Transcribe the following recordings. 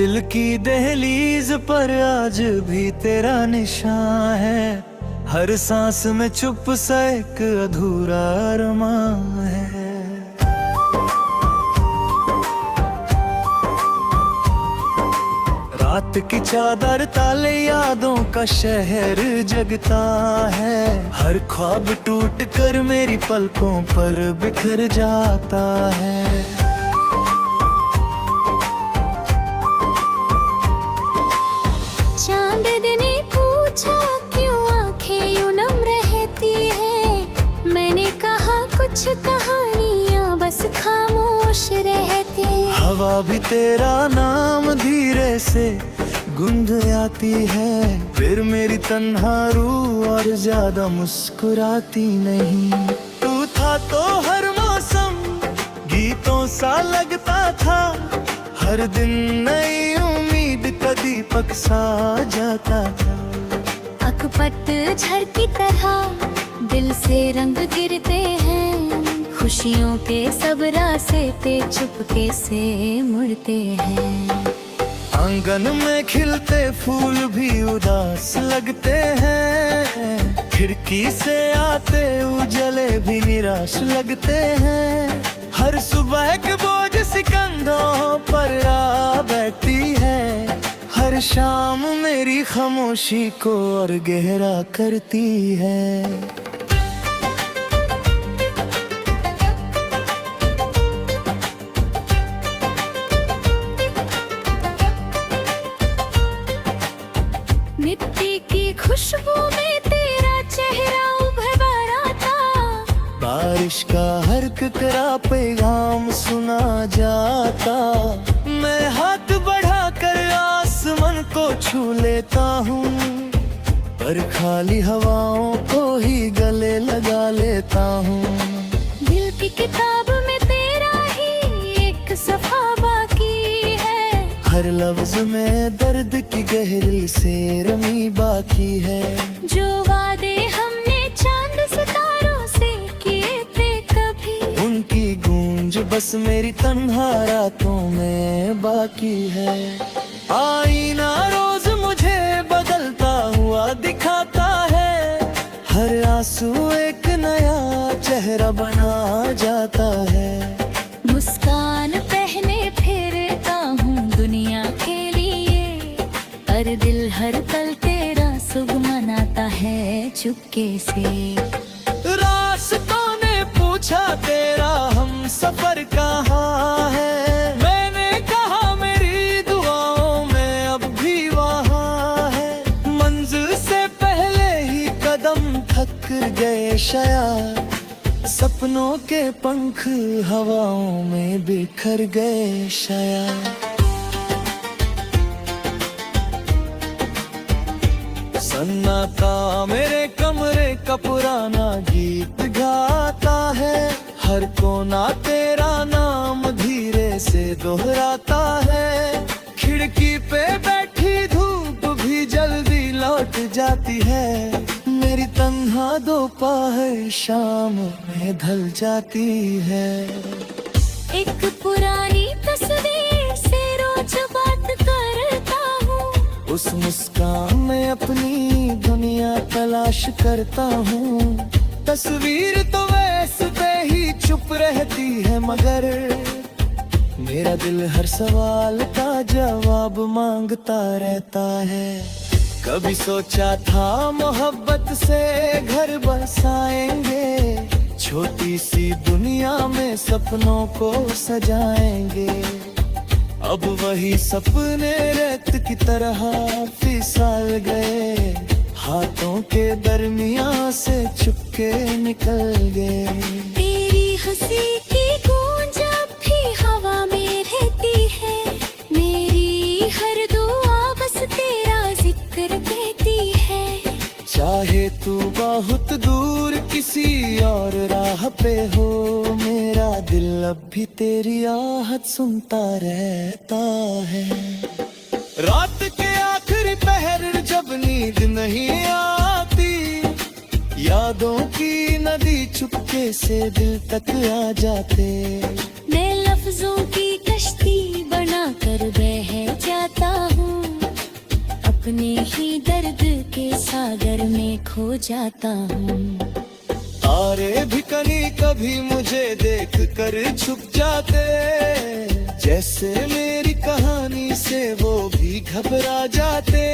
दिल की दहलीज पर आज भी तेरा निशान है। हर सांस में चुप सा एक अधूरा अरमां है। रात की चादर ताले यादों का शहर जगता है। हर ख्वाब टूट कर मेरी पलकों पर बिखर जाता है। चांद ने पूछा क्यों आंखें यूं नम रहती है। मैंने कहा कुछ कहानियां बस खामोश रहती है। हवा भी तेरा नाम धीरे से गुनगुनाती है। फिर मेरी तन्हा रूह और ज्यादा मुस्कुराती नहीं। तू था तो हर मौसम गीतों सा लगता था। हर दिन नई उम्मीद का दीपक सा जाता था। अकपट झड़ की तरह दिल से रंग गिरते हैं। खुशियों के सब रास्ते चुपके से मुड़ते हैं। आंगन में खिलते फूल भी उदास लगते हैं। खिड़की से आते उजले भी निराश लगते हैं। हर सुबह के बोझ सी कंधों पर आ बैठती है। हर शाम मेरी खामोशी को और गहरा करती है। मिट्टी की खुशबू में तेरा चेहरा उभरा था। बारिश का हर ककरा पैगाम सुना जाता। मैं हाथ बढ़ाकर आसमान को छू लेता हूँ। पर खाली हवाओं को ही गले लगा लेता हूँ। दिल की किताब में तेरा ही एक सफा बाकी है। हर लफ्ज में दर्द की गहरी से रमी बाकी है। जो वादे हमने चांद सितारों से किए थे कभी, उनकी गूंज बस मेरी तन्हा रातों में बाकी है। आईना रोज मुझे बदलता हुआ दिखाता है। हर आंसू एक नया चेहरा बना जाता है। मुस्कान पहने फिरता हूँ दुनिया के लिए। पर दिल हर पल तेरा सुख मनाता है चुपके से। रास्तों ने पूछा तेरा हम सफर कहाँ है। मैंने कहा मेरी दुआओं में अब भी वहाँ है। मंजिल से पहले ही कदम थक गए शायद। सपनों के पंख हवाओं में बिखर गए शायद। सन्नाटा मेरे कमरे का पुराना गीत गाता है। हर कोना तेरा नाम धीरे से दोहराता है। खिड़की पे बैठी धूप भी जल्दी लौट जाती है। मेरी तन्हा दोपहर शाम में ढल जाती है। एक पुरानी तस्वीर से रोज बात करता हूँ। उस मुस्कान में अपनी दुनिया तलाश करता हूँ। तस्वीर तो वैसे ही चुप रहती है मगर मेरा दिल हर सवाल का जवाब मांगता रहता है। कभी सोचा था मोहब्बत से घर बसाएंगे। छोटी सी दुनिया में सपनों को सजाएंगे। अब वही सपने रेत की तरह फिसल गए। हाथों के दरमियां से चुपके निकल गए। तेरी हंसी की गूंज अब भी हवा में रहती है। मेरी हर दुआ बस तेरा जिक्र कहती है। चाहे तू बहुत दूर किसी और राह पे हो, मेरा दिल अब भी तेरी आहट सुनता रहता है। रात के आखिरी पहर जब नींद नहीं आती, यादों की नदी चुपके से दिल तक आ जाते। मैं लफ्ज लफ्जों की कश्ती बनाकर बह जाता हूँ, अपने ही दर्द के सागर में खो जाता हूँ। तारे भी कभी मुझे देख कर छुप जाते, जैसे मेरी कहानी से वो भी घबरा जाते।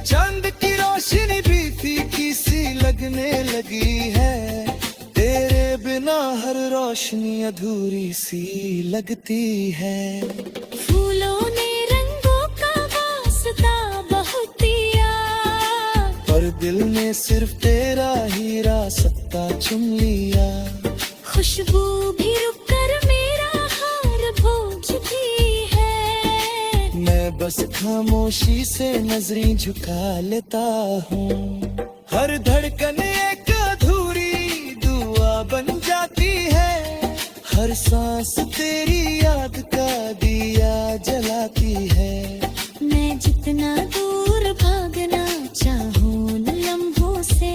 चांद की रोशनी भी फीकी सी लगने लगी है, तेरे बिना हर रोशनी अधूरी सी लगती है। फूलों ने रंगों का वास्ता बहुत दिया, पर दिल ने सिर्फ तेरा ही रास्ता चुन लिया। खुशबू भी रुक कर मेरा हार भोजती है, मैं बस खामोशी से नजरें झुका लेता हूँ। हर धड़कन एक अधूरी दुआ बन जाती है, हर सांस तेरी याद का दिया जलाती है। मैं जितना दूर भागना चाहूं लम्हों से,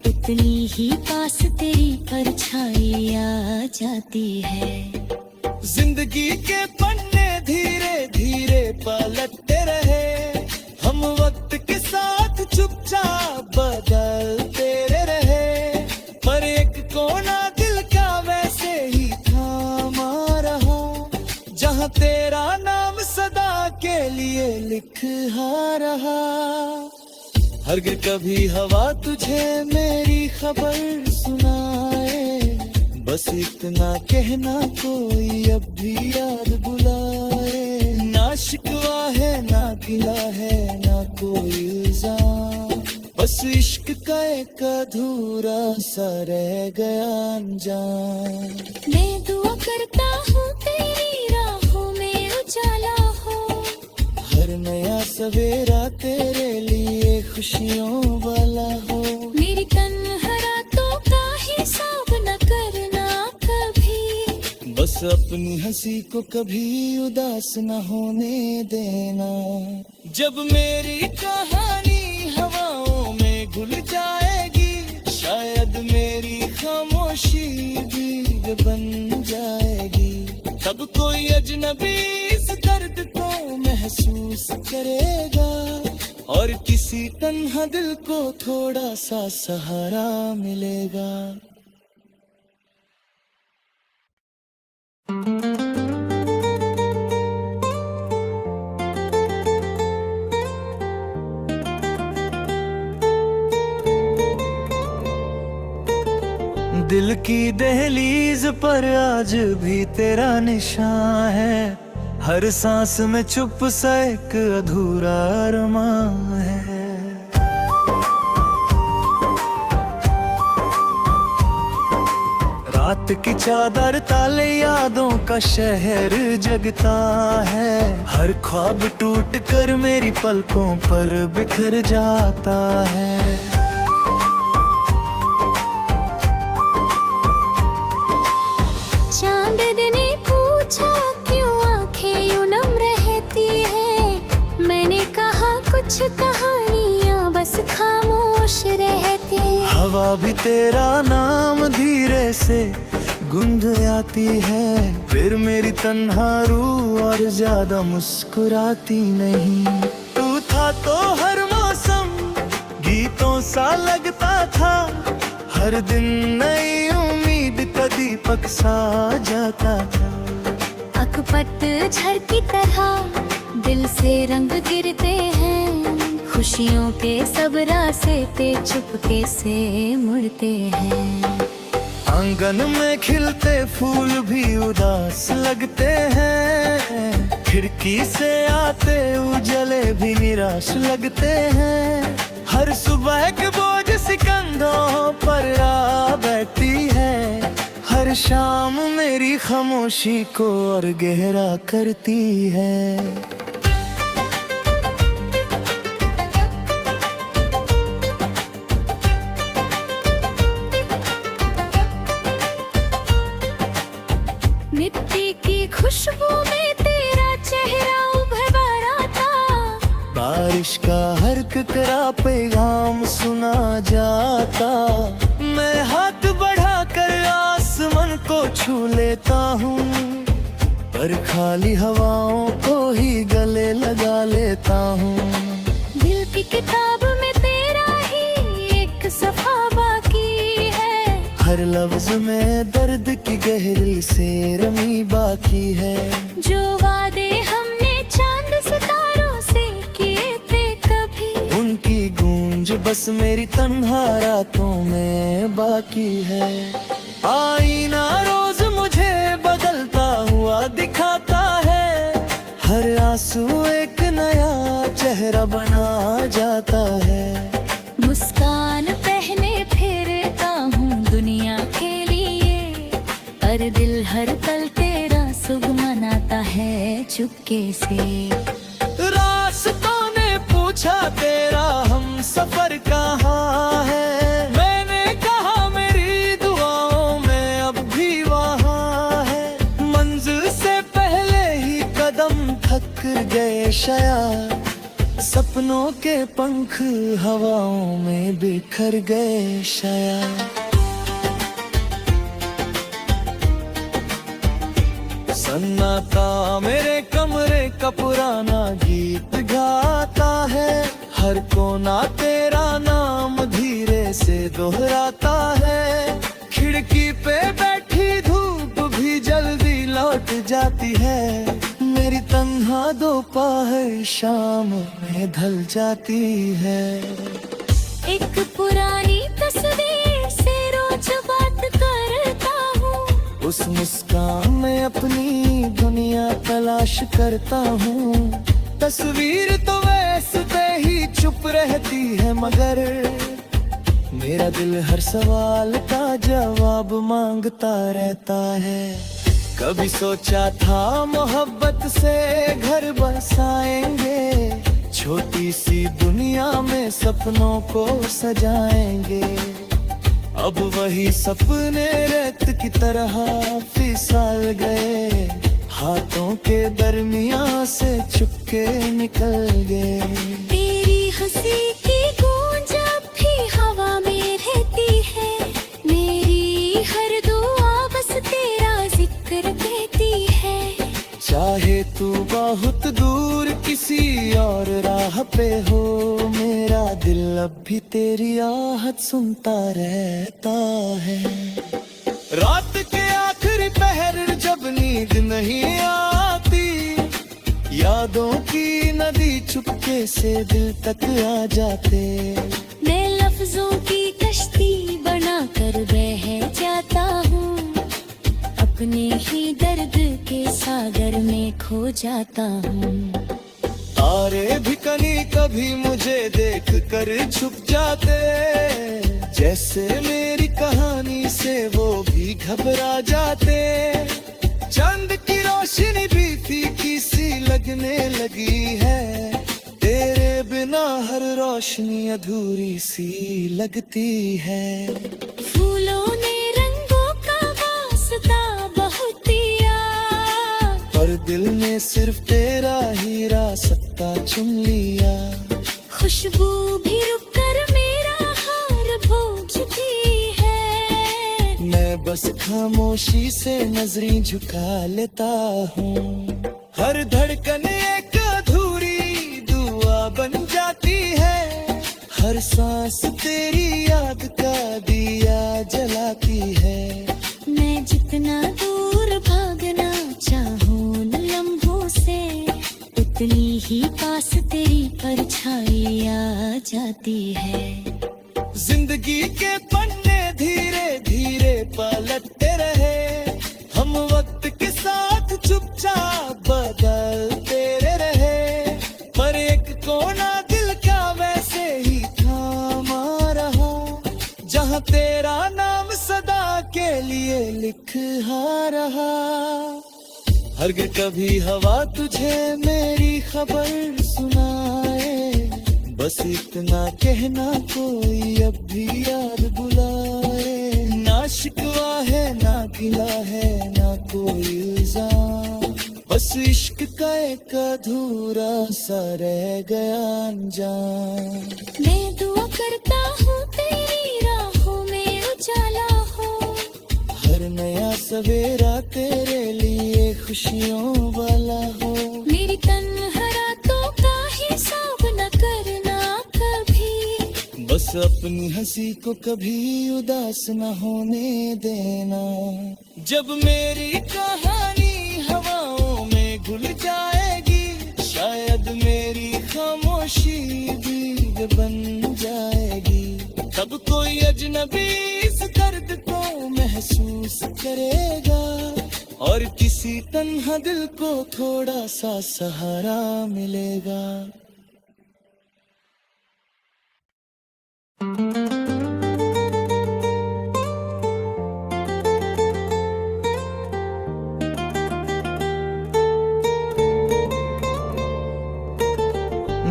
उतनी ही पास तेरी परछाई आ जाती है। जिंदगी के पन्ने धीरे धीरे पलटते रहे, हम वक्त के साथ चुपचाप बदलते रहे, पर एक कोना दिल का वैसे ही थामा रहा, जहाँ तेरा नाम सदा के लिए लिखा रहा। हरगिज़ कभी हवा तुझे मेरी खबर सुनाए, बस इतना कहना कोई अब भी याद बुलाए। ना शिकवा है ना गिला है ना कोई इल्जाम, बस इश्क का एक अधूरा सा रह गया अनजान। मैं दुआ करता हूँ तेरी राहों में उजाला हो, हर नया सवेरा तेरे लिए खुशियों वाला हो। मेरी तन्हा रातों का हिसाब न करना कभी, बस अपनी हंसी को कभी उदास न होने देना। जब मेरी कहानी हवाओं में घुल जाएगी, शायद मेरी खामोशी भी बन जाएगी, तब कोई अजनबी इस दर्द को महसूस करेगा, और किसी तन्हा दिल को थोड़ा सा सहारा मिलेगा। दिल की दहलीज पर आज भी तेरा निशान है, हर सांस में चुप सा एक अधूरा अरमान है। रात की चादर ताले यादों का शहर जगता है, हर ख्वाब टूट कर मेरी पलकों पर बिखर जाता है। चांद ने पूछा क्यों आंखें यूं नम रहती है, मैंने कहा कुछ कहानियां बस खामोश रहती। हवा भी तेरा नाम धीरे से गुनगुनाती है, फिर मेरी तन्हा रूह और ज्यादा मुस्कुराती नहीं। तू था तो हर मौसम गीतों सा लगता था, हर दिन नई उम्मीद का दीपक सा जाता था। अकपत झड़ की तरह दिल से रंग गिरते हैं, खुशियों के सब रास्ते चुपके से मुड़ते हैं। आंगन में खिलते फूल भी उदास लगते हैं, खिड़की से आते उजले भी निराश लगते हैं। हर सुबह के बोझ सी कंधों पर आ बैठती है, हर शाम मेरी खामोशी को और गहरा करती है। मिट्टी की खुशबू में तेरा चेहरा उभरा था, बारिश का हर कतरा पैगाम सुना जाता। मैं हाथ बढ़ाकर आसमान को छू लेता हूँ, हर खाली हवाओं को ही गले लगा लेता हूँ। दिल की किताब में तेरा ही एक सफा बाकी है, हर लफ्ज में दर्द की गहरी से रमी बाकी है। जो वादे हमने चांद सितारों से किए थे कभी, उनकी गूंज बस मेरी तन्हा रातों में बाकी है। आईना रोज मुझे बदलता हुआ दिखाता है, हर आंसू एक नया चेहरा बना जाता है। मुस्कान पहने फिरता हूँ दुनिया के लिए, पर दिल हर पल तेरा सुख मनाता है चुपके से। रास्तों ने पूछा तेरा हम सफर कहाँ है, मैंने कहा मेरी दुआओं में अब भी वहाँ है। मंजिल से पहले ही कदम थक गए शायद, सपनों के पंख हवाओं में बिखर गए शायद। सन्नाटा मेरे कमरे का पुराना गीत गाता है, हर कोना तेरा नाम धीरे से दोहराता है। खिड़की पे बैठी धूप भी जल्दी लौट जाती है, मेरी तन्हा दोपहर शाम में ढल जाती है। एक पुरानी तस्वीर से रोज बात करता हूँ, उस मुस्कान में अपनी दुनिया तलाश करता हूँ। तस्वीर तो वैसे ही चुप रहती है, मगर मेरा दिल हर सवाल का जवाब मांगता रहता है। कभी सोचा था मोहब्बत से घर बसाएंगे, छोटी सी दुनिया में सपनों को सजाएंगे। अब वही सपने रेत की तरह फिसल गए, हाथों के दरमियां से चुपके निकल गए। तेरी हंसी की गूंज अब भी हवा में रहती है, मेरी हर दुआ बस तेरा जिक्र कहती है। चाहे तू बहुत दूर किसी और राह पे हो, मेरा दिल अब भी तेरी आहट सुनता रहता है। रात के आखिरी पहर जब नींद नहीं आती, यादों की नदी चुपके से दिल तक आ जाते। मैं लफ्जों की कश्ती बनाकर बह जाता हूँ, अपने ही दर्द के सागर में खो जाता हूँ। तारे भी कभी मुझे देख कर छुप जाते, जैसे मेरी कहानी से वो भी घबरा जाते। चांद की रोशनी भी फीकी सी लगने लगी है, तेरे बिना हर रोशनी अधूरी सी लगती है। फूलों ने रंगों का वास्ता बहुत दिया, पर दिल ने सिर्फ तेरा ही रास्ता चुन लिया। खुशबू भी रुक कर मेरा हार भूल चुकी है, मैं बस खामोशी से नजरें झुका लेता हूँ। हर धड़कन एक अधूरी दुआ बन जाती है, हर सांस तेरी याद का दिया जलाती है। मैं जितना दूर भागना चाहूं उन लम्हों से, उतनी ही पास तेरी परछाई आ जाती है। जिंदगी के पन्ने धीरे धीरे पलटते रहे, हम वक्त के साथ चुपचाप बदलते रहे, पर एक कोना दिल का वैसे ही थामा रहा, जहाँ तेरा नाम सदा के लिए लिखा रहा। हरगिज़ कभी हवा तुझे मेरी खबर सुनाए, बस इतना कहना कोई अब भी याद बुलाए। ना शिकवा है ना गिला है ना कोई इल्जाम, बस इश्क का एक अधूरा सा रह गया अनजान। मैं दुआ करता हूँ तेरी राहों में उजाला हो, हर नया सवेरा तेरे लिए खुशियों वाला हो। मेरी तन्हा रातों का हिसाब न करना कभी, बस अपनी हंसी को कभी उदास न होने देना। जब मेरी कहानी हवाओं में घुल जाएगी, शायद मेरी खामोशी भी बन जाएगी। तब कोई अजनबी इस दर्द को महसूस करेगा, और किसी तन्हा दिल को थोड़ा सा सहारा मिलेगा।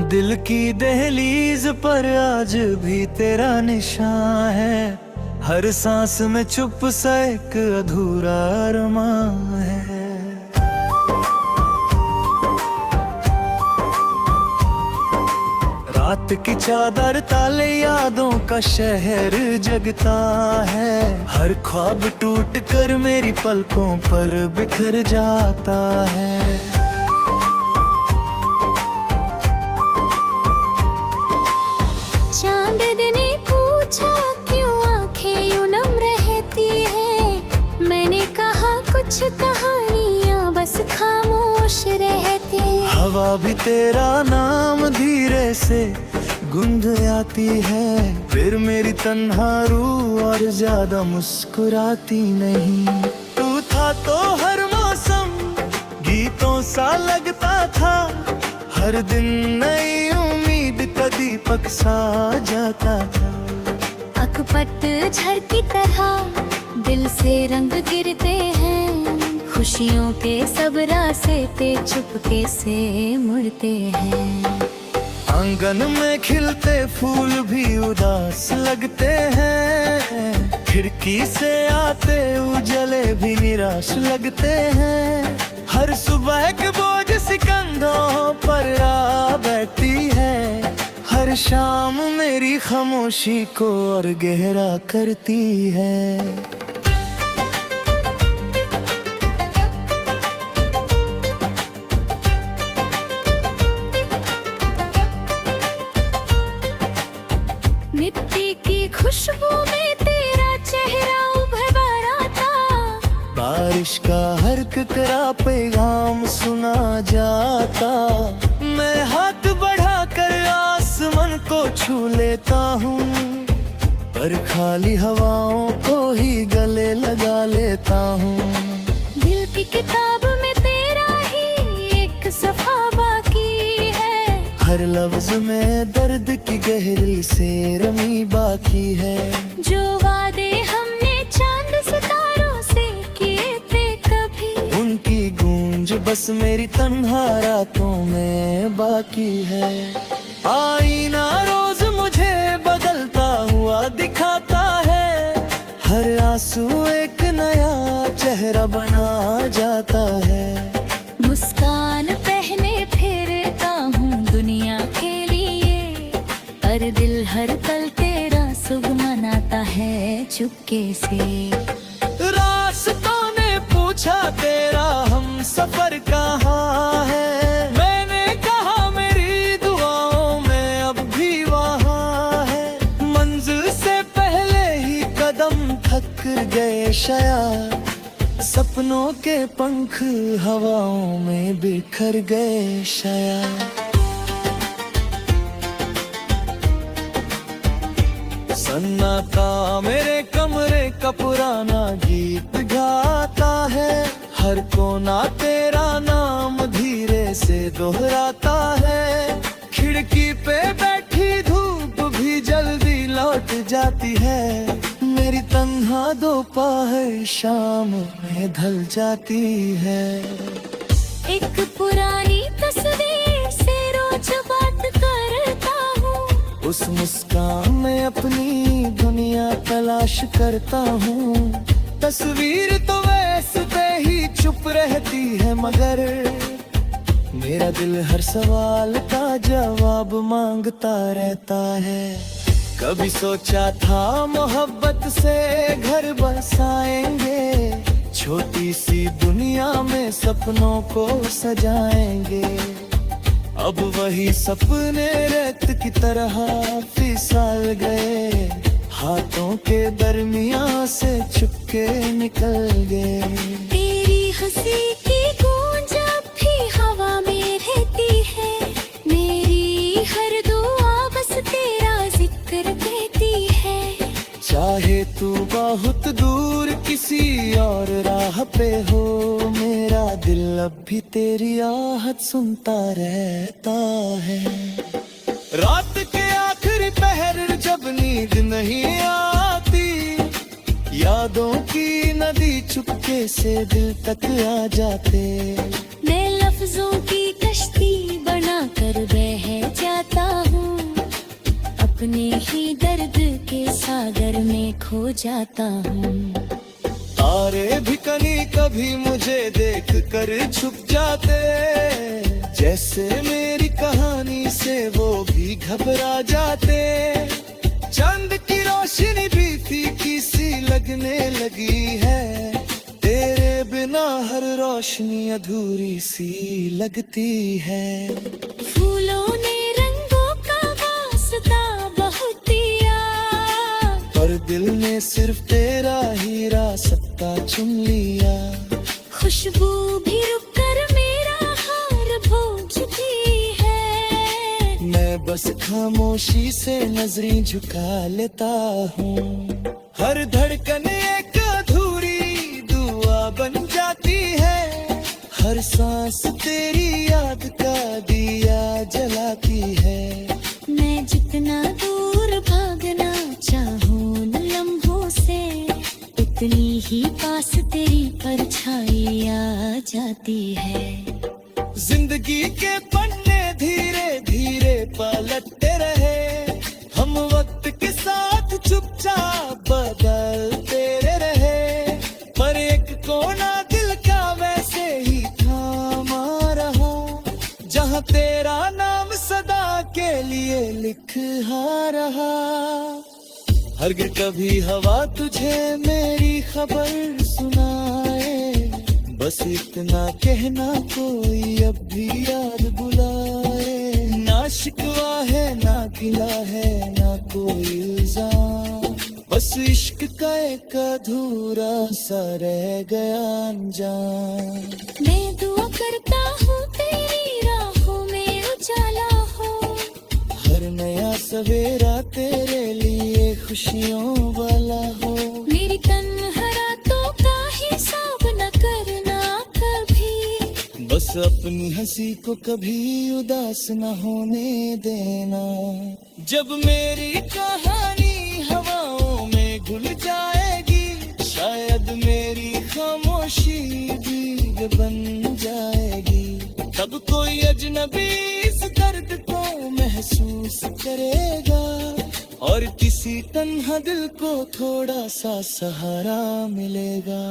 दिल की दहलीज पर आज भी तेरा निशान है, हर सांस में चुप सा एक अधूरा अरमान है। रात की चादर ताले यादों का शहर जगता है, हर ख्वाब टूट कर मेरी पलकों पर बिखर जाता है। चांद ने पूछा क्यों आंखें यूं नम रहती है, मैंने कहा कुछ कहानियां बस खामोश रहती है। हवा भी तेरा नाम धीरे से गुंजयाती है, फिर मेरी तन्हा रूह और ज्यादा मुस्कुराती नहीं। तू था तो हर मौसम गीतों सा लगता था, हर दिन नई उम्मीद का दीपक सा जाता था। अकपट झड़ की तरह दिल से रंग गिरते हैं, खुशियों के सब रास्ते चुपके से मुड़ते हैं। आंगन में खिलते फूल भी उदास लगते हैं, खिड़की से आते उजले भी निराश लगते हैं। हर सुबह के बोझ सिकंधों पर आ बैठती है, हर शाम मेरी खामोशी को और गहरा करती है। मिट्टी की खुशबू में तेरा चेहरा उभरा था, बारिश का हर कतरा पैगाम सुना जाता। मैं हाथ बढ़ाकर आसमान को छू लेता हूँ, पर खाली हवाओं को ही गले लगा लेता हूँ। दिल की किताब में तेरा ही एक सफा बाकी है, हर लफ्ज में दर्द की गहरी से रमी बाकी है। जो वादे हमने चांद सितारों से किए थे कभी, उनकी गूंज बस मेरी तन्हा रातों में बाकी है। आईना रोज मुझे बदलता हुआ दिखाता है, हर आंसू एक नया चेहरा बना जाता है। मुस्कान पहने फिरता हूँ दुनिया के लिए, पर दिल हर पल तेरा सुख मनाता है चुपके से। रास्तों ने पूछा तेरा हम सफर कहाँ है, मैंने कहा मेरी दुआओं में अब भी वहाँ है। मंजिल से पहले ही कदम थक गए शायद, सपनों के पंख हवाओं में बिखर गए शायद। सन्नाटा मेरे कमरे का पुराना गीत गाता है, हर कोना तेरा नाम धीरे से दोहराता है। खिड़की पे बैठी धूप भी जल्दी लौट जाती है, मेरी तन्हा दोपहर शाम में ढल जाती है। एक पुरानी तस्वीर से रोज बात करता हूँ, उस मुस्कान में अपनी दुनिया तलाश करता हूँ। तस्वीर तो वैसे ही चुप रहती है, मगर मेरा दिल हर सवाल का जवाब मांगता रहता है। कभी सोचा था मोहब्बत से घर बसाएंगे, छोटी सी दुनिया में सपनों को सजाएंगे। अब वही सपने रेत की तरह फिसल गए, हाथों के दरमियां से चुपके निकल गए। तेरी हंसी की गूंज अब भी हवा में रहती है, मेरी हर दुआ बस तेरा जिक्र कहती है। चाहे तू बहुत दूर किसी और राह पे हो, मेरा दिल अब भी तेरी आहट सुनता रहता है। रात के आखिरी पहर जब नींद नहीं आती, यादों की नदी चुपके से दिल तक आ जाते। मैं लफ्जों की कश्ती बनाकर बह जाता हूँ, अपने ही दर्द के सागर में खो जाता हूँ। तारे भी कभी मुझे देख कर छुप जाते, जैसे मेरी कहानी से वो भी घबरा जाते। चंद की रोशनी भी फीकी सी लगने लगी है, तेरे बिना हर रोशनी अधूरी सी लगती है। फूलों ने रंगों का वास्ता बहुत दिया, पर दिल ने सिर्फ तेरा ही रास्ता चुन लिया। खुशबू भी रुक कर मेरा हार भूल चुकी है, मैं बस खामोशी से नजरें झुका लेता हूँ। हर धड़कन एक अधूरी दुआ बन जाती है, हर सांस तेरी याद का दिया जलाती है। मैं जितना दूर भागना चाहूँ न लम्हों से, उतनी ही पास तेरी परछाई आ जाती है। जिंदगी के पन्ने धीरे धीरे पलटते रहे, हम वक्त के साथ चुपचाप बदलते रहे, पर एक कोना दिल का वैसे ही थामा रहा, जहाँ तेरा नाम सदा के लिए लिखा रहा। हरगिज़ कभी हवा तुझे मेरी खबर सुनाए, बस इतना कहना कोई अब भी याद बुलाए। ना शिकवा है ना गिला है ना कोई इल्जाम, बस इश्क का एक अधूरा सा रह गया अनजान। मैं दुआ करता हूँ तेरी राहों में उजाला हो, हर नया सवेरा तेरे लिए खुशियों वाला हो। मेरी तन्हा रातों का हिसाब न करना कभी, बस अपनी हंसी को कभी उदास न होने देना। जब मेरी कहानी हवाओं में घुल जाएगी, शायद मेरी खामोशी भी बन जाएगी, तब कोई अजनबी इस दर्द को महसूस करेगा, और किसी तन्हा दिल को थोड़ा सा सहारा मिलेगा।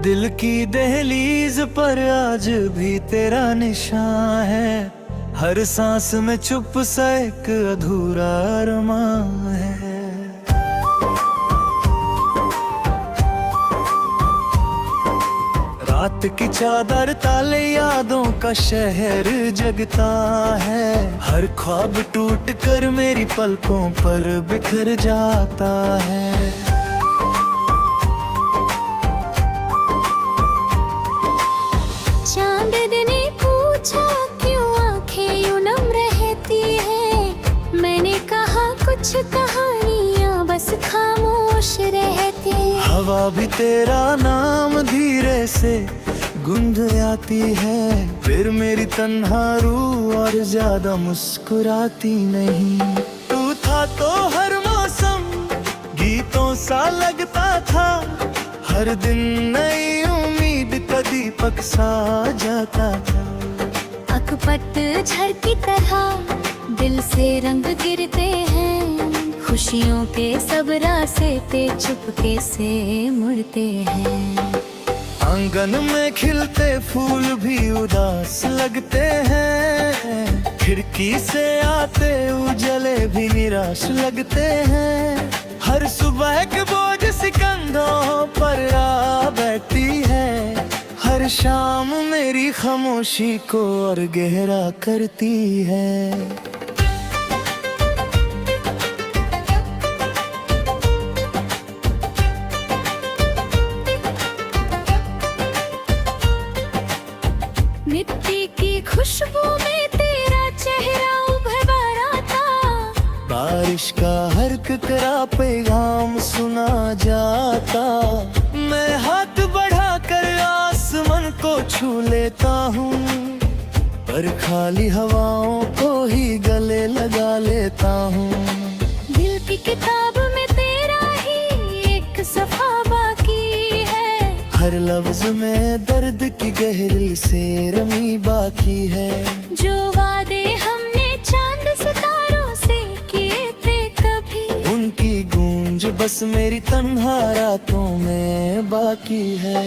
दिल की दहलीज पर आज भी तेरा निशान है, हर सांस में चुप सा एक अधूरा अरमां है। रात की चादर ताले यादों का शहर जगता है, हर ख्वाब टूट कर मेरी पलकों पर बिखर जाता है। चांद ने पूछा क्यों आंखें यूं नम रहती है, मैंने कहा कुछ कहानियां बस खामोश रहती है। हवा भी तेरा नाम धीरे से गुंजयाती है, फिर मेरी तन्हा रूह और ज्यादा मुस्कुराती नहीं। तू था तो हर मौसम गीतों सा लगता था, हर दिन नई उम्मीद का दीपक सा जाता था। अकपत झड़ की तरह दिल से रंग गिरते हैं, खुशियों के सब रास्ते चुपके से मुड़ते हैं। आंगन में खिलते फूल भी उदास लगते हैं, खिड़की से आते उजले भी निराश लगते हैं। हर सुबह के बोझ सी कंधों पर आ बैठती है, हर शाम मेरी खामोशी को और गहरा करती है। मिट्टी की खुशबू में तेरा चेहरा उभर आता, बारिश का हर ककरा पैगाम सुना जाता। मैं हाथ बढ़ाकर आसमान को छू लेता हूँ, पर खाली हवाओं को ही गले लगा लेता हूँ। दिल की किताब में तेरा ही एक सफा बाकी है, हर लफ्ज में दर्द की गहरी से रमी बाकी है। जो वादे हमने चांद सितारों से किए थे कभी, उनकी गूंज बस मेरी तन्हा रातों में बाकी है।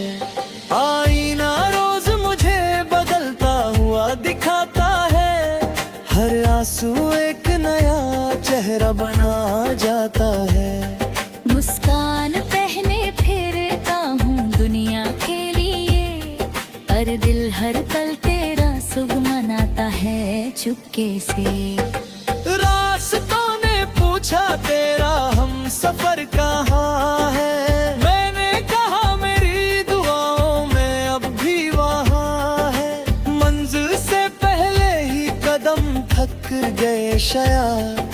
आईना रोज मुझे बदलता हुआ दिखाता है, हर आंसू एक नया चेहरा बना जाता है। मुस्कान पहने फिरता हूँ दुनिया के लिए, पर दिल हर पल तेरा सुख मनाता है चुपके से। रास्तों ने पूछा तेरा हम सफर कहाँ है, मैंने कहा मेरी दुआओं में अब भी वहाँ है। मंजिल से पहले ही कदम थक गए शायद,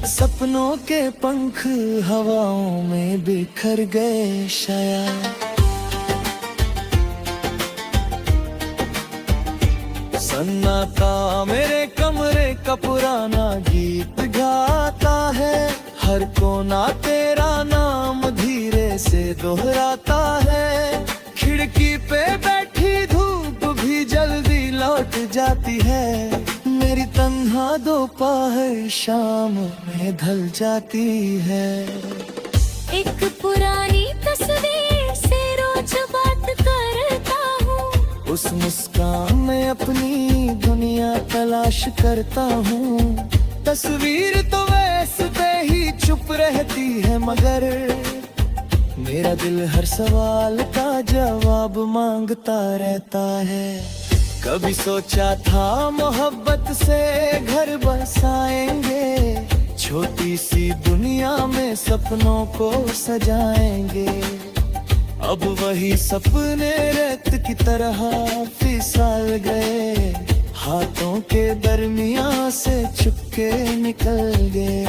सपनों के पंख हवाओं में बिखर गए शायद। सन्नाटा मेरे कमरे का पुराना गीत गाता है, हर कोना तेरा नाम धीरे से दोहराता है। खिड़की पे बैठी धूप भी जल्दी लौट जाती है, मेरी तन्हा दोपहर शाम में ढल जाती है। एक पुरानी तस्वीर से रोज बात करता हूँ, उस मुस्कान में अपनी दुनिया तलाश करता हूँ। तस्वीर तो वैसे ही चुप रहती है, मगर मेरा दिल हर सवाल का जवाब मांगता रहता है। कभी सोचा था मोहब्बत से घर बसाएंगे, छोटी सी दुनिया में सपनों को सजाएंगे। अब वही सपने रेत की तरह फिसल गए, हाथों के दरमियां से चुपके निकल गए।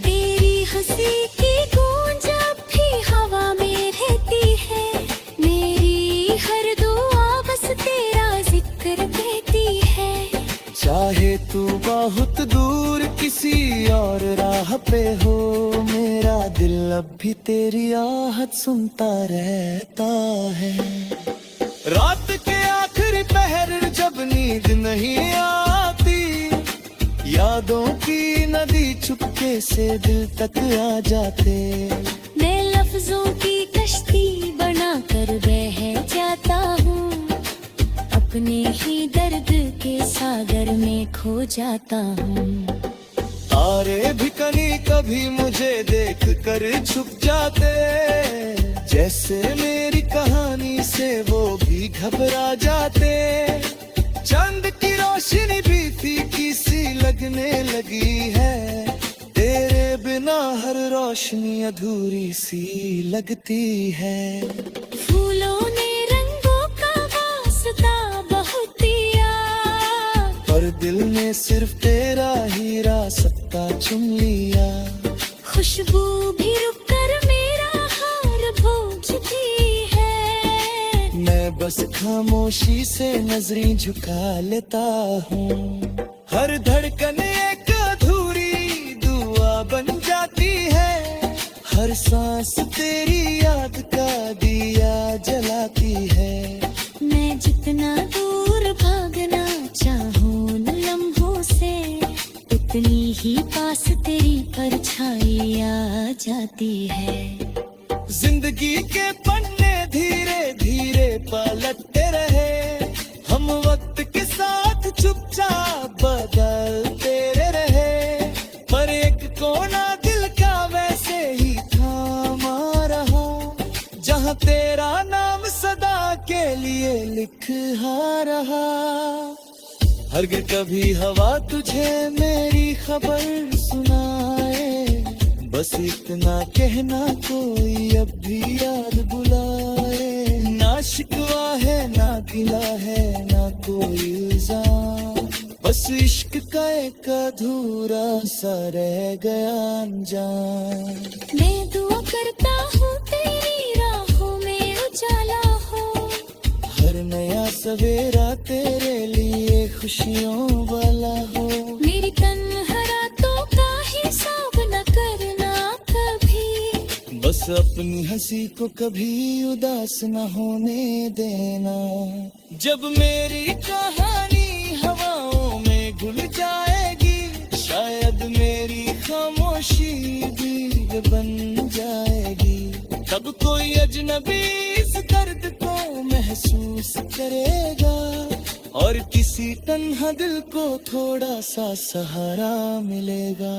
तेरी हंसी की गूंज अब भी हवा में रहती है, मेरी हर दुआ बस तेरा जिक्र कहती है। चाहे तू बहुत दूर किसी और राह पे हो, मेरा दिल अब भी तेरी आहट सुनता रहता है। रात के आखिरी पहर जब नींद नहीं आती, यादों की नदी चुपके से दिल तक आ जाते। मैं लफ्जों की कश्ती बनाकर बह जाता हूँ, अपने ही दर्द के सागर में खो जाता हूँ। तारे भी कभी मुझे देख कर छुप जाते, जैसे मेरी कहानी से वो भी घबरा जाते। चंद की रोशनी भी फीकी सी लगने लगी है, तेरे बिना हर रोशनी अधूरी सी लगती है। फूलों ने रंगों का वास्ता बहुत दिया, पर दिल ने सिर्फ तेरा ही रास्ता चुन लिया। खुशबू भी रुक कर मेरा हार भोजती है, मैं बस खामोशी से नजरें झुका लेता हूँ। हर धड़कन एक अधूरी दुआ बन जाती है, हर सांस तेरी याद का दिया जलाती है। मैं जितना दूर भागना चाहूँ न लम्हों से, उतनी ही पास तेरी परछाई आ जाती है। जिंदगी के पन्ने धीरे धीरे पलटते रहे, हम वक्त के साथ चुपचाप बदलते रहे, पर एक कोना दिल का वैसे ही थामा रहा, जहाँ तेरा नाम सदा के लिए लिखा रहा। हरगिज़ कभी हवा तुझे मेरी खबर सुनाए, बस इतना कहना कोई अब भी याद बुलाए। ना शिकवा है ना गिला है ना कोई इल्जाम, बस इश्क का एक अधूरा सा रह गया अनजान। मैं दुआ करता हूँ तेरी राहों में उजाला हो, हर नया सवेरा तेरे लिए खुशियों वाला हो। मेरी तन्हा रातों का हिसाब न करना कभी, बस अपनी हंसी को कभी उदास न होने देना। जब मेरी कहानी हवाओं में घुल जाएगी, शायद मेरी खामोशी भी बन जाएगी, तब कोई अजनबी इस दर्द को महसूस करेगा, और किसी तन्हा दिल को थोड़ा सा सहारा मिलेगा।